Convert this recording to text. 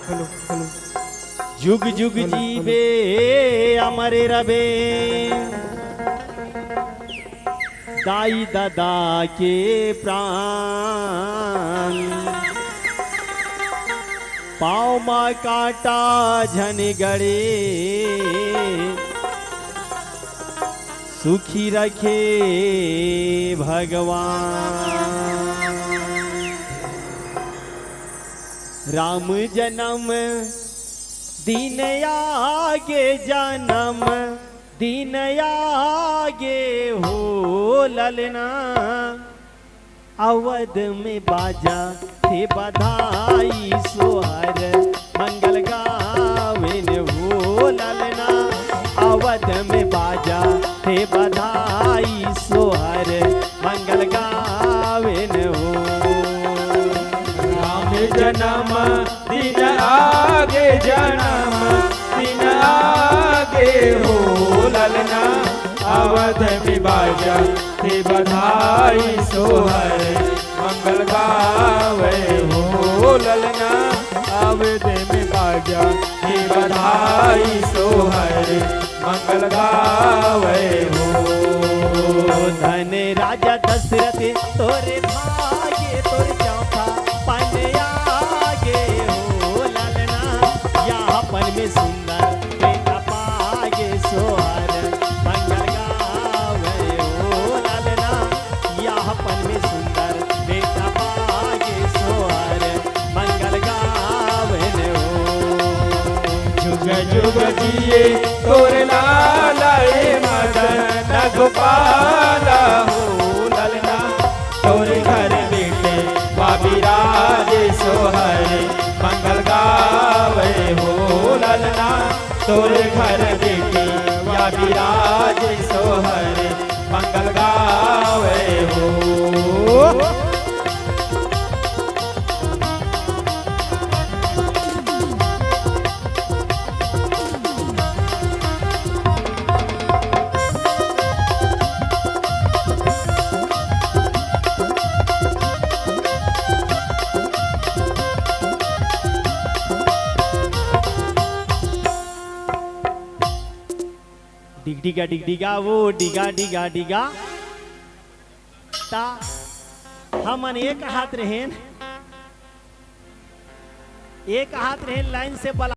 जुग जुग जीवे अमर रबे दाई दादा के प्राण पाँव माँ काटा झन गड़े सुखी रखे भगवान। राम जन्म दिन आगे जन्म दिन आगे हो ललना अवध में बाजा थे बधाई सोहर मंगल गावेन हो ललना अवध में बाजा थे बधाई सोहर मंगल गावेन हो। राम जन्म दिन आगे जन्म दिन आगे हो ललना अवध में बाजा थे बधाई सोहर मंगल गावे हो ललना अवध में बाजा थे बधाई सोहर मंगल गावे हो। धन राजा दशरथ तोरे भागे तोर चौथा पन आगे हो ललना यापन में सुंदर बेटा पागे सोहर मंगल गावे हो ललना यापन में सुंदर बेटा पागे सोहर मंगल गावे हो। जुग जुग जिए तोर लाला मदन गोपाला हो ललना तोर घर बेटे बाबीराज सोहर मंगल गावे हो ललना तोर घर बेटे बाबीराज सोहर मंगल गावे हो। डिग डिगा वो डिगा डिगा डिगा ता हमन एक हाथ रहें लाइन से बला